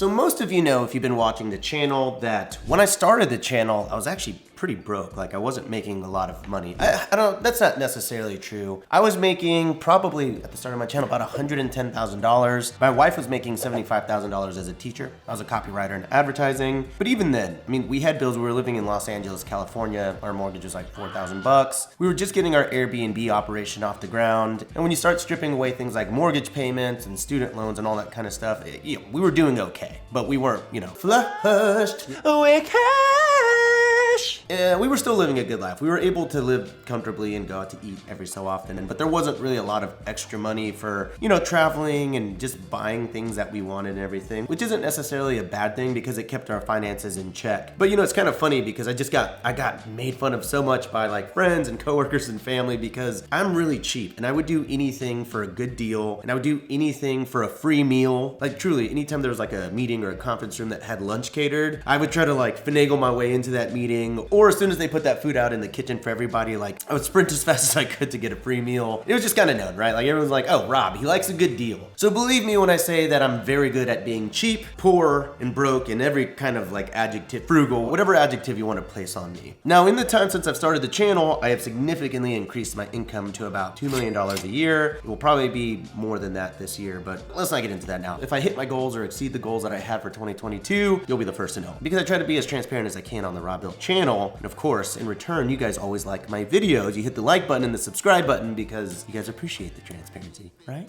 So most of you know, if you've been watching the channel, that when I started the channel, I was actually pretty broke. Like I wasn't making a lot of money. I don't, that's not necessarily true. I was making probably at the start of my channel about $110,000. My wife was making $75,000 as a teacher. I was a copywriter in advertising. But even then, I mean, we had bills. We were living in Los Angeles, California. Our mortgage was like $4,000. We were just getting our Airbnb operation off the ground. And when you start stripping away things like mortgage payments and student loans and all that kind of stuff, we were doing okay, but we weren't, flushed away cash. We were still living a good life. We were able to live comfortably and go out to eat every so often, but there wasn't really a lot of extra money for, traveling and just buying things that we wanted and everything, which isn't necessarily a bad thing because it kept our finances in check. But it's kind of funny because I got made fun of so much by like friends and coworkers and family because I'm really cheap and I would do anything for a good deal and I would do anything for a free meal. Like truly, anytime there was like a meeting or a conference room that had lunch catered, I would try to like finagle my way into that meeting. Or as soon as they put that food out in the kitchen for everybody, like I would sprint as fast as I could to get a free meal. It was just kind of known, right? Like everyone's like, oh, Rob, he likes a good deal. So believe me when I say that I'm very good at being cheap, poor, and broke, and every kind of like adjective, frugal, whatever adjective you want to place on me. Now, in the time since I've started the channel, I have significantly increased my income to about $2 million a year. It will probably be more than that this year, but let's not get into that now. If I hit my goals or exceed the goals that I had for 2022, you'll be the first to know. Because I try to be as transparent as I can on the Rob Hill channel. And of course, in return, you guys always like my videos. You hit the like button and the subscribe button because you guys appreciate the transparency, right?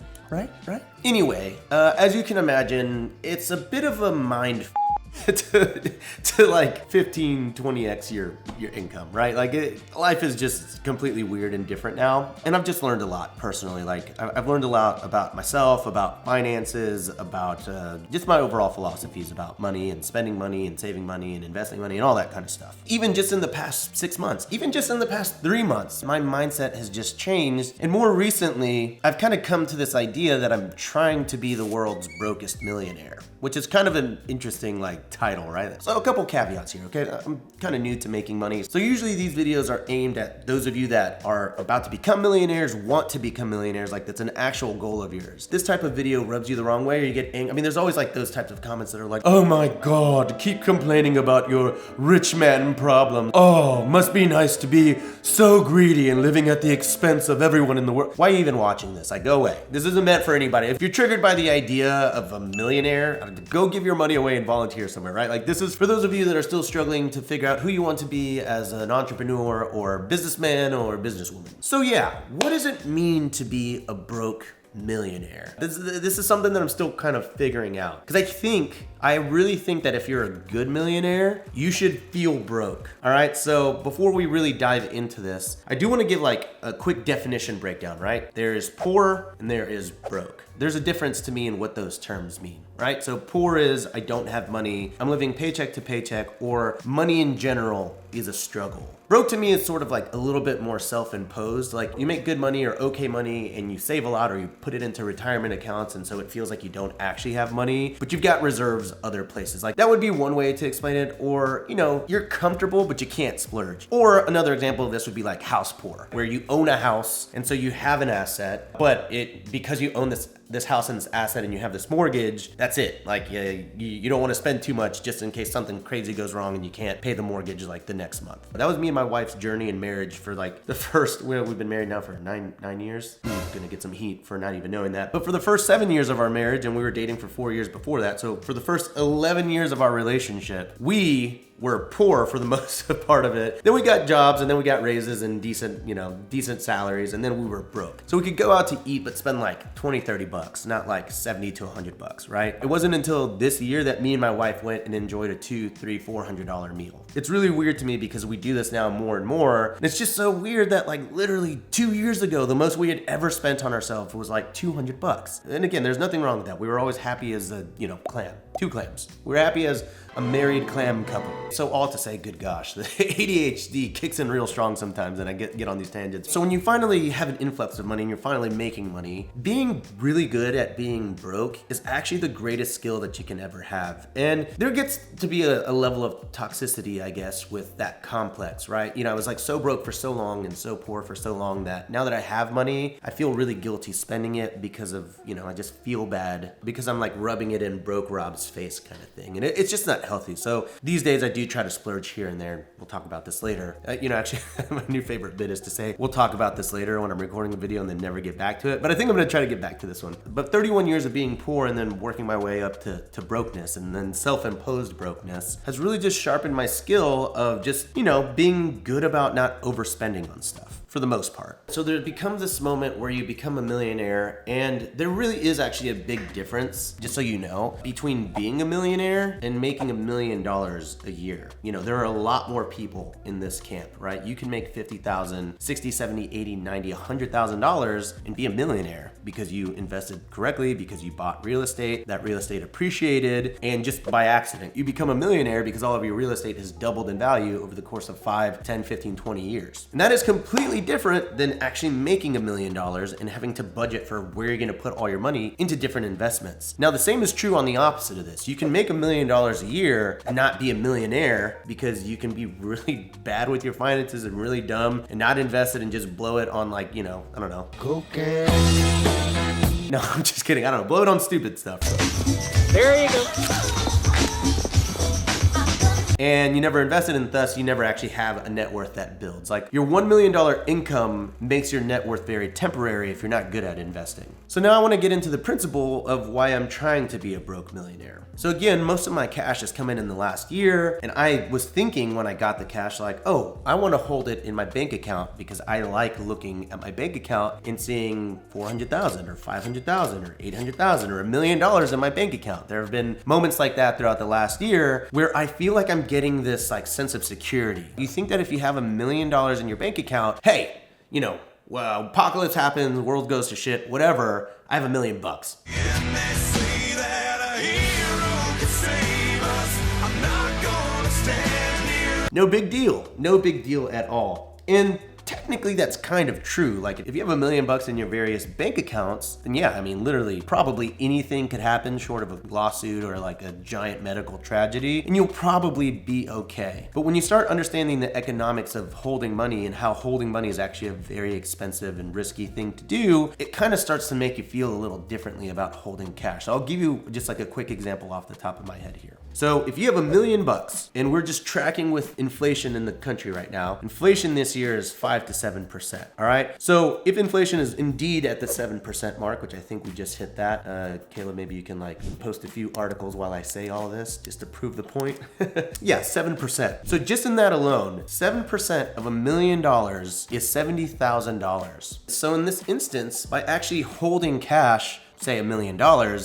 Anyway, as you can imagine, it's a bit of a mind to like 15-20x your income, right? Like life is just completely weird and different now. And I've just learned a lot personally. Like I've learned a lot about myself, about finances, about just my overall philosophies about money and spending money and saving money and investing money and all that kind of stuff. Even just in the past 6 months, even just in the past 3 months, my mindset has just changed. And more recently, I've kind of come to this idea that I'm trying to be the world's brokest millionaire, which is kind of an interesting like title, right? So a couple caveats here, okay? I'm kind of new to making money. So usually these videos are aimed at those of you that are about to become millionaires, want to become millionaires, like that's an actual goal of yours. This type of video rubs you the wrong way or you get angry. I mean, there's always like those types of comments that are like, oh my God, keep complaining about your rich man problem. Oh, must be nice to be so greedy and living at the expense of everyone in the world. Why are you even watching this? Like, go away. This isn't meant for anybody. If you're triggered by the idea of a millionaire, go give your money away and volunteer somewhere, right? Like this is for those of you that are still struggling to figure out who you want to be as an entrepreneur or businessman or businesswoman. So yeah, what does it mean to be a broke millionaire? This is something that I'm still kind of figuring out. Because I really think that if you're a good millionaire, you should feel broke. All right, so before we really dive into this, I do want to give like a quick definition breakdown, right? There is poor and there is broke. There's a difference to me in what those terms mean, right? So poor is I don't have money, I'm living paycheck to paycheck, or money in general is a struggle. Broke to me is sort of like a little bit more self-imposed. Like you make good money or okay money and you save a lot or you put it into retirement accounts and so it feels like you don't actually have money, but you've got reserves other places. Like that would be one way to explain it. Or, you're comfortable, but you can't splurge. Or another example of this would be like house poor, where you own a house and so you have an asset, but because you own this house and this asset and you have this mortgage, that's it. Like you don't want to spend too much just in case something crazy goes wrong and you can't pay the mortgage like the next month. But that was me and my wife's journey in marriage for like the first, we've been married now for nine years. I'm gonna get some heat for not even knowing that. But for the first 7 years of our marriage, and we were dating for 4 years before that. So for the first 11 years of our relationship, we were poor for the most part of it. Then we got jobs and then we got raises and decent salaries, and then we were broke. So we could go out to eat but spend like 20-30 bucks, not like 70 to 100 bucks, right? It wasn't until this year that me and my wife went and enjoyed a $200-$400 meal. It's really weird to me because we do this now more and more. And it's just so weird that like literally 2 years ago, the most we had ever spent on ourselves was like 200 bucks. And again, there's nothing wrong with that. We were always happy as a, clam, 2 clams. We were happy as a married clam couple. So all to say, good gosh, the ADHD kicks in real strong sometimes and I get on these tangents. So when you finally have an influx of money and you're finally making money, being really good at being broke is actually the greatest skill that you can ever have. And there gets to be a level of toxicity, I guess, with that complex, right? I was like so broke for so long and so poor for so long that now that I have money, I feel really guilty spending it because of, I just feel bad because I'm like rubbing it in broke Rob's God's face kind of thing. And it's just not healthy. So these days I do try to splurge here and there. We'll talk about this later. Actually, my new favorite bit is to say, we'll talk about this later when I'm recording a video and then never get back to it. But I think I'm gonna try to get back to this one. But 31 years of being poor and then working my way up to brokenness and then self-imposed brokenness has really just sharpened my skill of just, being good about not overspending on stuff. For the most part. So there becomes this moment where you become a millionaire, and there really is actually a big difference, just so you know, between being a millionaire and making $1 million a year. There are a lot more people in this camp, right? You can make $50,000, $60, $70, $80, $90, $100,000 and be a millionaire because you invested correctly, because you bought real estate, that real estate appreciated, and just by accident. You become a millionaire because all of your real estate has doubled in value over the course of 5, 10, 15, 20 years. And that is completely different than actually making $1 million and having to budget for where you're gonna put all your money into different investments. Now, the same is true on the opposite of this. You can make $1 million a year and not be a millionaire because you can be really bad with your finances and really dumb and not invest it and just blow it on I don't know. Cocaine. No, I'm just kidding. I don't know. Blow it on stupid stuff. There you go. And you never invested, and thus you never actually have a net worth that builds. Like, your $1 million income makes your net worth very temporary if you're not good at investing. So now I want to get into the principle of why I'm trying to be a broke millionaire. So again, most of my cash has come in the last year, and I was thinking when I got the cash, oh, I want to hold it in my bank account because I like looking at my bank account and seeing $400,000 or $500,000 or $800,000 or $1 million in my bank account. There have been moments like that throughout the last year where I feel like I'm getting this sense of security. You think that if you have $1 million in your bank account, hey, well, apocalypse happens, the world goes to shit, whatever, I have $1 million. No big deal. No big deal at all. And technically that's kind of true. If you have $1 million in your various bank accounts, then yeah, literally probably anything could happen short of a lawsuit or a giant medical tragedy, and you'll probably be okay. But when you start understanding the economics of holding money and how holding money is actually a very expensive and risky thing to do, it kind of starts to make you feel a little differently about holding cash. So I'll give you just a quick example off the top of my head here. So if you have $1 million and we're just tracking with inflation in the country right now, inflation this year is 5 to 7%. All right. So if inflation is indeed at the 7% mark, which I think we just hit that, Caleb, maybe you can post a few articles while I say all this just to prove the point. Yeah, 7%. So just in that alone, 7% of $1 million is $70,000. So in this instance, by actually holding cash, say $1 million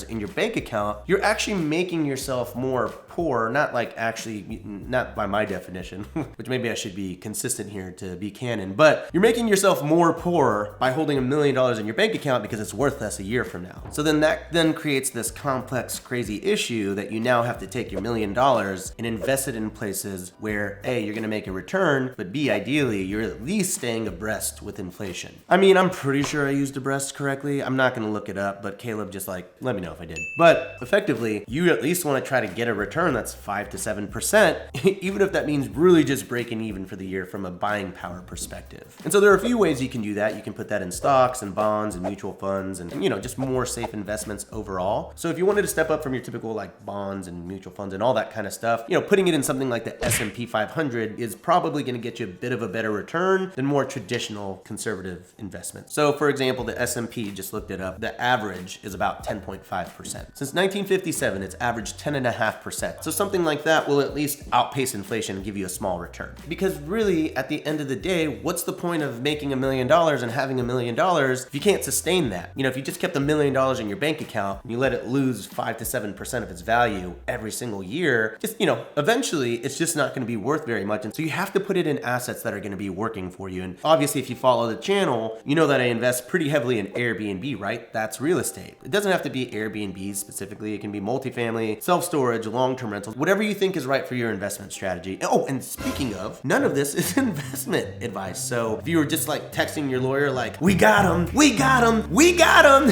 in your bank account, you're actually making yourself more poor, not not by my definition, which maybe I should be consistent here to be canon, but you're making yourself more poor by holding $1 million in your bank account because it's worth less a year from now. So then that creates this complex, crazy issue that you now have to take your $1 million and invest it in places where A, you're gonna make a return, but B, ideally, you're at least staying abreast with inflation. I'm pretty sure I used abreast correctly. I'm not gonna look it up, but Caleb just let me know if I did. But effectively, you at least wanna try to get a return that's 5 to 7%, even if that means really just breaking even for the year from a buying power perspective. And so there are a few ways you can do that. You can put that in stocks and bonds and mutual funds and just more safe investments overall. So if you wanted to step up from your typical bonds and mutual funds and all that kind of stuff, putting it in something like the S&P 500 is probably going to get you a bit of a better return than more traditional conservative investments. So for example, the S&P, just looked it up, the average is about 10.5%. Since 1957, it's averaged 10.5%. So something like that will at least outpace inflation and give you a small return. Because really, at the end of the day, what's the point of making $1 million and having $1 million if you can't sustain that? If you just kept $1 million in your bank account and you let it lose 5 to 7% of its value every single year, eventually it's just not going to be worth very much. And so you have to put it in assets that are going to be working for you. And obviously, if you follow the channel, you know that I invest pretty heavily in Airbnb, right? That's real estate. It doesn't have to be Airbnb specifically. It can be multifamily, self-storage, long-term rentals, whatever you think is right for your investment strategy. Oh, and speaking of, none of this is investment advice. So if you were just texting your lawyer we got him, we got him, we got him,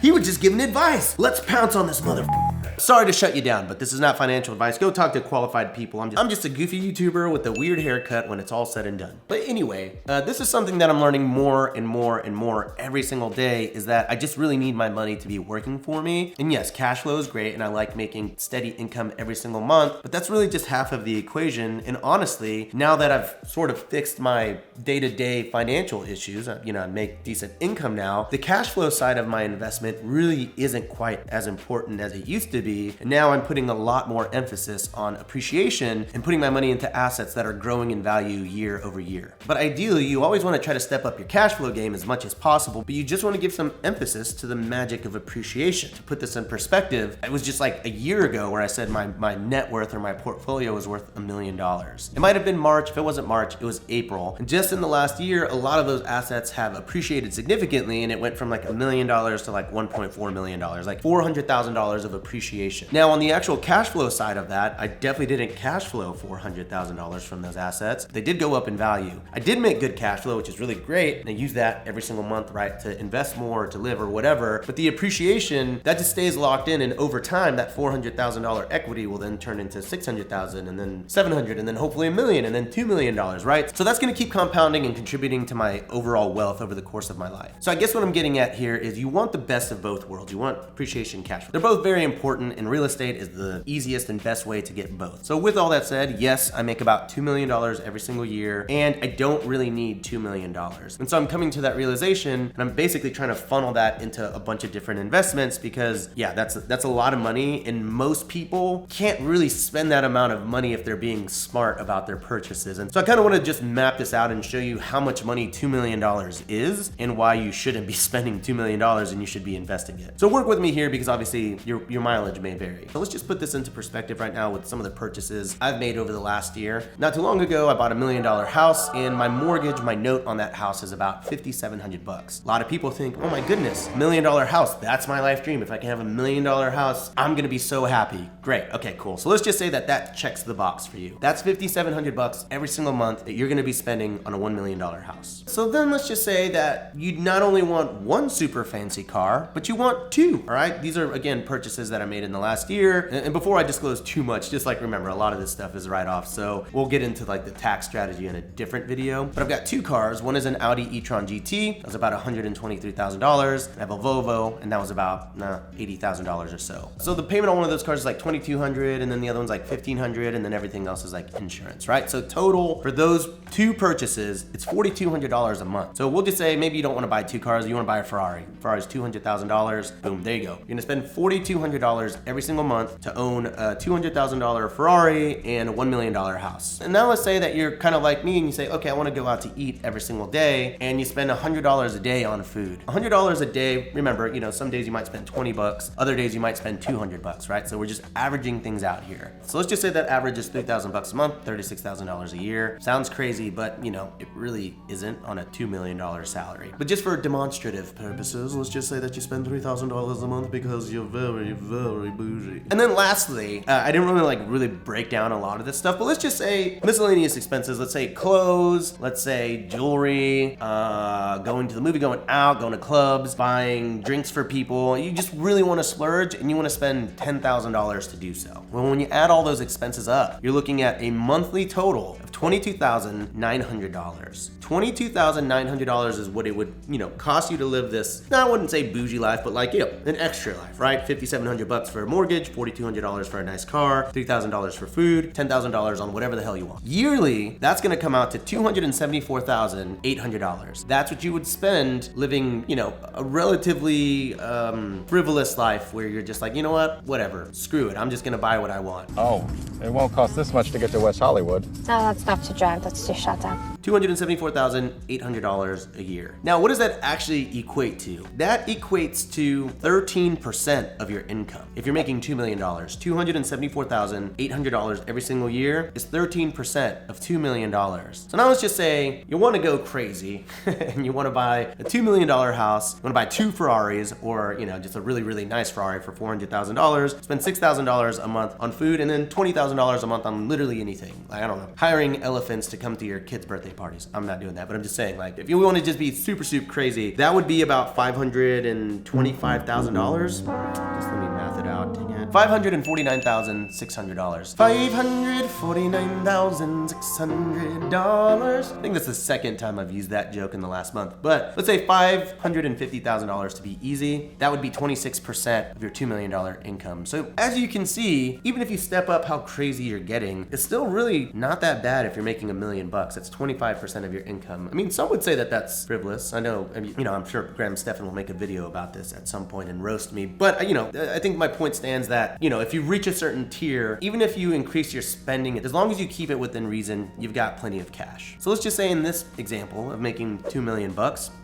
he would just give an advice. Let's pounce on this motherfucker. Sorry to shut you down, but this is not financial advice. Go talk to qualified people. I'm just a goofy YouTuber with a weird haircut when it's all said and done. But anyway, this is something that I'm learning more and more and more every single day, is that I just really need my money to be working for me. And yes, cash flow is great and I like making steady income every single month, but that's really just half of the equation. And honestly, now that I've sort of fixed my day-to-day financial issues, I make decent income now, the cash flow side of my investment really isn't quite as important as it used to be. And now I'm putting a lot more emphasis on appreciation and putting my money into assets that are growing in value year over year. But ideally, you always want to try to step up your cash flow game as much as possible, but you just want to give some emphasis to the magic of appreciation. To put this in perspective, it was just like a year ago where I said my net worth or my portfolio was worth $1 million. It might have been March. If it wasn't March, it was April. And just in the last year, a lot of those assets have appreciated significantly, and it went from like $1 million to like $1.4 million, like $400,000 of appreciation. Now, on the actual cash flow side of that, I definitely didn't cash flow $400,000 from those assets. They did go up in value. I did make good cash flow, which is really great, and I use that every single month, right, to invest more, to live, or whatever. But the appreciation, that just stays locked in, and over time, that $400,000 equity will then turn into $600,000, and then $700,000, and then hopefully $1 million, and then $2 million, right? So that's gonna keep compounding and contributing to my overall wealth over the course of my life. So I guess what I'm getting at here is you want the best of both worlds. You want appreciation, cash flow. They're both very important, and real estate is the easiest and best way to get both. So with all that said, yes, I make about $2 million every single year, and I don't really need $2 million. And so I'm coming to that realization, and I'm basically trying to funnel that into a bunch of different investments because, yeah, that's a lot of money, and most people can't really spend that amount of money if they're being smart about their purchases. And so I kind of want to just map this out and show you how much money $2 million is and why you shouldn't be spending $2 million and you should be investing it. So work with me here because obviously your mileage may vary. So let's just put this into perspective right now with some of the purchases I've made over the last year. Not too long ago, I bought $1 million house, and my mortgage, my note on that house is about $5,700. A lot of people think, oh my goodness, $1 million house, that's my life dream. If I can have $1 million house, I'm gonna be so happy. Great, okay, cool. So let's just say that checks the box for you. That's $5,700 every single month that you're gonna be spending on a $1 million house. So then let's just say that you not only want one super fancy car, but you want two, all right? These are, again, purchases that I made in the last year. And before I disclose too much, just like remember, a lot of this stuff is write-off, so we'll get into like the tax strategy in a different video. But I've got two cars. One is an Audi e-tron GT. That was about $123,000. I have a Volvo, and that was about $80,000 or so. So the payment on one of those cars is like $2,200, and then the other one's like $1,500, and then everything else is like insurance, right? So total for those two purchases, it's $4,200 a month. So we'll just say maybe you don't want to buy two cars, you want to buy a Ferrari. Ferrari's $200,000. Boom, there you go. You're gonna spend $4,200 every single month to own a $200,000 Ferrari and a $1 million house. And now let's say that you're kind of like me and you say, okay, I want to go out to eat every single day, and you spend $100 a day on food. $100 a day, remember, some days you might spend 20 bucks, other days you might spend 200 bucks, right? So we're just averaging things out here. So let's just say that average is 3,000 bucks a month, $36,000 a year. Sounds crazy, but it really isn't on a $2 million salary. But just for demonstrative purposes, let's just say that you spend $3,000 a month because you're very, very bougie. And then lastly, I didn't really break down a lot of this stuff, but let's just say miscellaneous expenses. Let's say clothes, let's say jewelry, going to the movie, going out, going to clubs, buying drinks for people. You just really want to splurge and you want to spend $10,000 to do so. Well, when you add all those expenses up, you're looking at a monthly total of $22,900. $22,900 is what it would, cost you to live this, I wouldn't say bougie life, but like, an extra life, right? $5,700 for a mortgage, $4,200 for a nice car, $3,000 for food, $10,000 on whatever the hell you want. Yearly, that's gonna come out to $274,800. That's what you would spend living, a relatively frivolous life where you're just like, you know what, whatever, screw it, I'm just gonna buy what I want. Oh, it won't cost this much to get to West Hollywood. No, that's not to drive, that's to shut down. $274,800 a year. Now, what does that actually equate to? That equates to 13% of your income. If you're making $2 million, $274,800 every single year is 13% of $2 million. So now let's just say you want to go crazy and you want to buy a $2 million house, you want to buy two Ferraris, or just a really, really nice Ferrari for $400,000, spend $6,000 a month on food, and then $20,000 a month on literally anything. Like, I don't know, hiring elephants to come to your kids' birthday parties. I'm not doing that, but I'm just saying, like, if you want to just be super crazy, that would be about $525,000. Just let me math it out, dang it. $549,600. $549,600. I think that's the second time I've used that joke in the last month, but let's say $550,000 to be easy. That would be 26% of your $2 million income. So as you can see, even if you step up how crazy you're getting, it's still really not that bad if you're making $1 million. That's 25% of your income. I mean, some would say that that's frivolous. I know, I'm sure Graham Stephan will make a video about this at some point and roast me, but I think my point stands that, if you reach a certain tier, even if you increase your spending, as long as you keep it within reason, you've got plenty of cash. So let's just say in this example of making $2 million,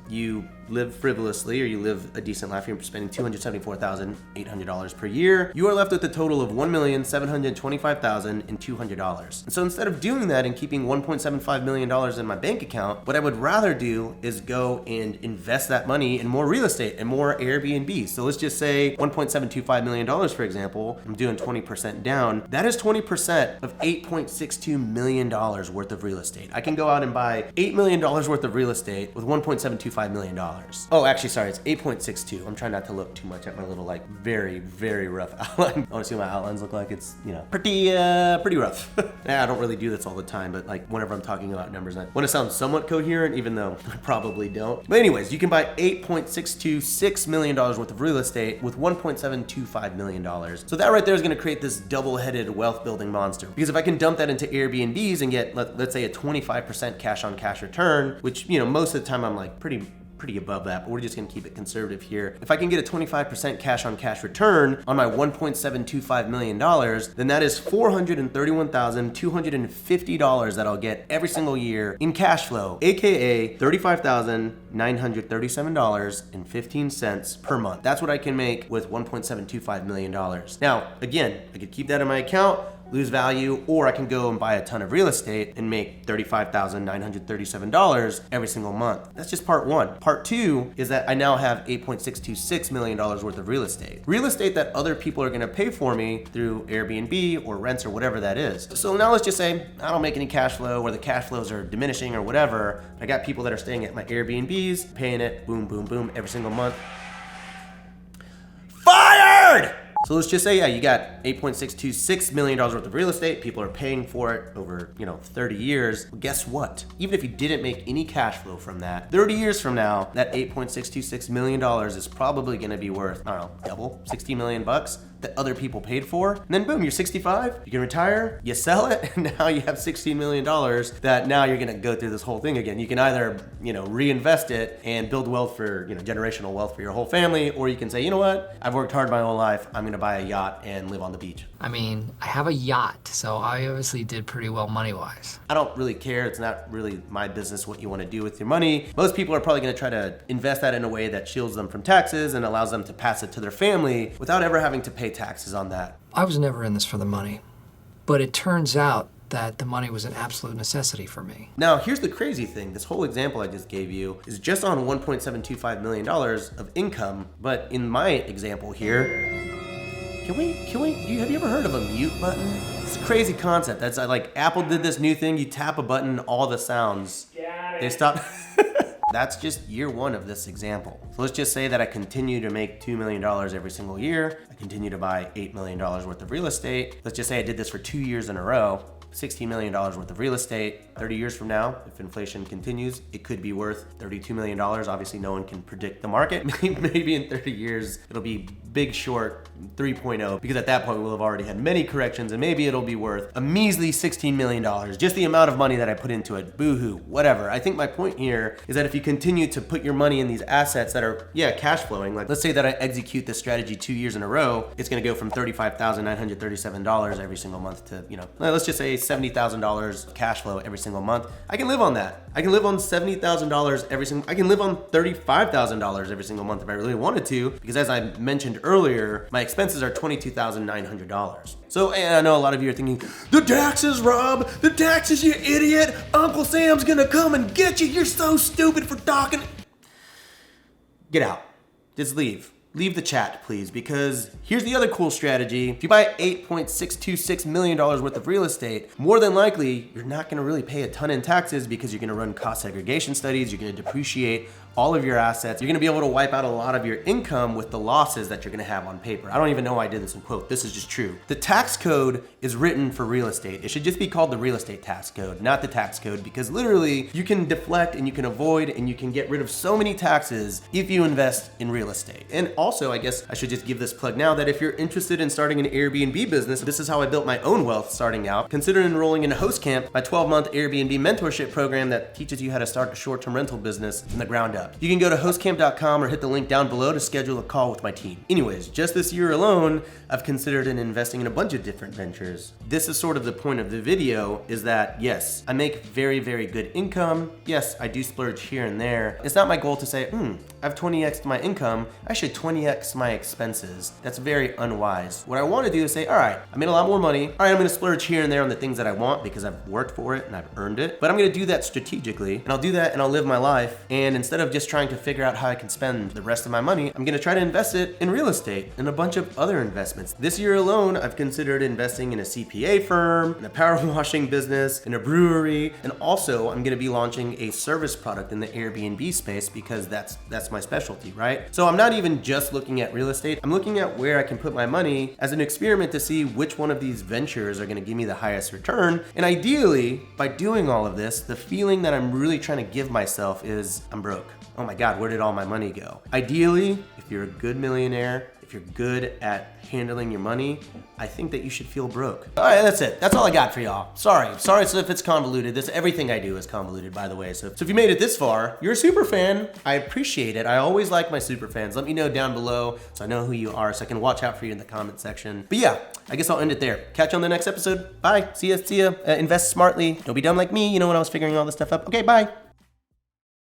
you live frivolously, or you live a decent life, you're spending $274,800 per year, you are left with a total of $1,725,200. And so instead of doing that and keeping $1.75 million in my bank account, what I would rather do is go and invest that money in more real estate and more Airbnb. So let's just say $1.725 million, for example, I'm doing 20% down. That is 20% of $8.62 million worth of real estate. I can go out and buy $8 million worth of real estate with $1.725 million. Oh, actually, sorry, it's 8.62. I'm trying not to look too much at my little, very, very rough outline. I want to see what my outlines look like. It's, pretty rough. Yeah, I don't really do this all the time, but whenever I'm talking about numbers, I want to sound somewhat coherent, even though I probably don't. But anyways, you can buy $8.626 million worth of real estate with $1.725 million. So that right there is going to create this double-headed wealth building monster. Because if I can dump that into Airbnbs and get, let's say, a 25% cash on cash return, which, most of the time I'm pretty above that, but we're just gonna keep it conservative here. If I can get a 25% cash on cash return on my $1.725 million, then that is $431,250 that I'll get every single year in cash flow, aka $35,937.15 per month. That's what I can make with $1.725 million. Now, again, I could keep that in my account, lose value, or I can go and buy a ton of real estate and make $35,937 every single month. That's just part one. Part two is that I now have $8.626 million worth of real estate. Real estate that other people are gonna pay for me through Airbnb or rents or whatever that is. So now let's just say I don't make any cash flow, or the cash flows are diminishing or whatever. I got people that are staying at my Airbnbs, paying it, boom, boom, boom, every single month. Fired! So let's just say, you got $8.626 million worth of real estate. People are paying for it over, 30 years. Well, guess what? Even if you didn't make any cash flow from that, 30 years from now, that $8.626 million is probably gonna be worth, double, $60 million that other people paid for. And then boom, you're 65, you can retire, you sell it, and now you have $16 million that now you're gonna go through this whole thing again. You can either, reinvest it and build wealth for, generational wealth for your whole family, or you can say, you know what? I've worked hard my whole life. I'm gonna buy a yacht and live on the beach. I mean, I have a yacht, so I obviously did pretty well money-wise. I don't really care. It's not really my business what you want to do with your money. Most people are probably going to try to invest that in a way that shields them from taxes and allows them to pass it to their family without ever having to pay taxes on that. I was never in this for the money, but it turns out that the money was an absolute necessity for me. Now, here's the crazy thing. This whole example I just gave you is just on $1.725 million of income, but in my example here, have you ever heard of a mute button? It's a crazy concept. That's Apple did this new thing. You tap a button, all the sounds, they stop. That's just year one of this example. So let's just say that I continue to make $2 million every single year. I continue to buy $8 million worth of real estate. Let's just say I did this for 2 years in a row. $16 million worth of real estate. 30 years from now, if inflation continues, it could be worth $32 million. Obviously, no one can predict the market. Maybe in 30 years, it'll be Big Short 3.0, because at that point, we'll have already had many corrections, and maybe it'll be worth a measly $16 million, just the amount of money that I put into it. Boo-hoo, whatever. I think my point here is that if you continue to put your money in these assets that are, cash flowing, let's say that I execute this strategy 2 years in a row, it's gonna go from $35,937 every single month to, let's just say $70,000 cash flow every single month. I can live on that. I can live on $70,000 I can live on $35,000 every single month if I really wanted to, because as I mentioned earlier, my expenses are $22,900. So, and I know a lot of you are thinking, the taxes, Rob, the taxes, you idiot. Uncle Sam's gonna come and get you. You're so stupid for talking. Get out. Just leave. Leave the chat, please, because here's the other cool strategy. If you buy $8.626 million worth of real estate, more than likely, you're not gonna really pay a ton in taxes because you're gonna run cost segregation studies, you're gonna depreciate all of your assets. You're gonna be able to wipe out a lot of your income with the losses that you're gonna have on paper. I don't even know why I did this in quote. This is just true. The tax code is written for real estate. It should just be called the real estate tax code, not the tax code, because literally you can deflect and you can avoid and you can get rid of so many taxes if you invest in real estate. And also, I guess I should just give this plug now that if you're interested in starting an Airbnb business, this is how I built my own wealth starting out. Consider enrolling in Host Camp, my 12-month Airbnb mentorship program that teaches you how to start a short-term rental business from the ground up. You can go to hostcamp.com or hit the link down below to schedule a call with my team. Anyways, just this year alone, I've considered investing in a bunch of different ventures. This is sort of the point of the video, is that yes, I make very, very good income. Yes, I do splurge here and there. It's not my goal to say, I've 20x'd my income, I should 20x my expenses. That's very unwise. What I want to do is say, all right, I made a lot more money. All right, I'm going to splurge here and there on the things that I want because I've worked for it and I've earned it. But I'm going to do that strategically, and I'll do that and I'll live my life. And instead of just trying to figure out how I can spend the rest of my money, I'm going to try to invest it in real estate and a bunch of other investments. This year alone, I've considered investing in a CPA firm, in a power washing business, in a brewery, and also I'm going to be launching a service product in the Airbnb space because that's my specialty, right? So I'm not even just looking at real estate. I'm looking at where I can put my money as an experiment to see which one of these ventures are going to give me the highest return. And ideally, by doing all of this, the feeling that I'm really trying to give myself is I'm broke. Oh my God, where did all my money go? Ideally, if you're a good millionaire, if you're good at handling your money, I think that you should feel broke. All right, that's it. That's all I got for y'all. Sorry so if it's convoluted. Everything I do is convoluted, by the way. So if you made it this far, you're a super fan. I appreciate it. I always like my super fans. Let me know down below so I know who you are, so I can watch out for you in the comment section. But yeah, I guess I'll end it there. Catch you on the next episode. Bye. See ya. Invest smartly. Don't be dumb like me, when I was figuring all this stuff up. Okay, bye.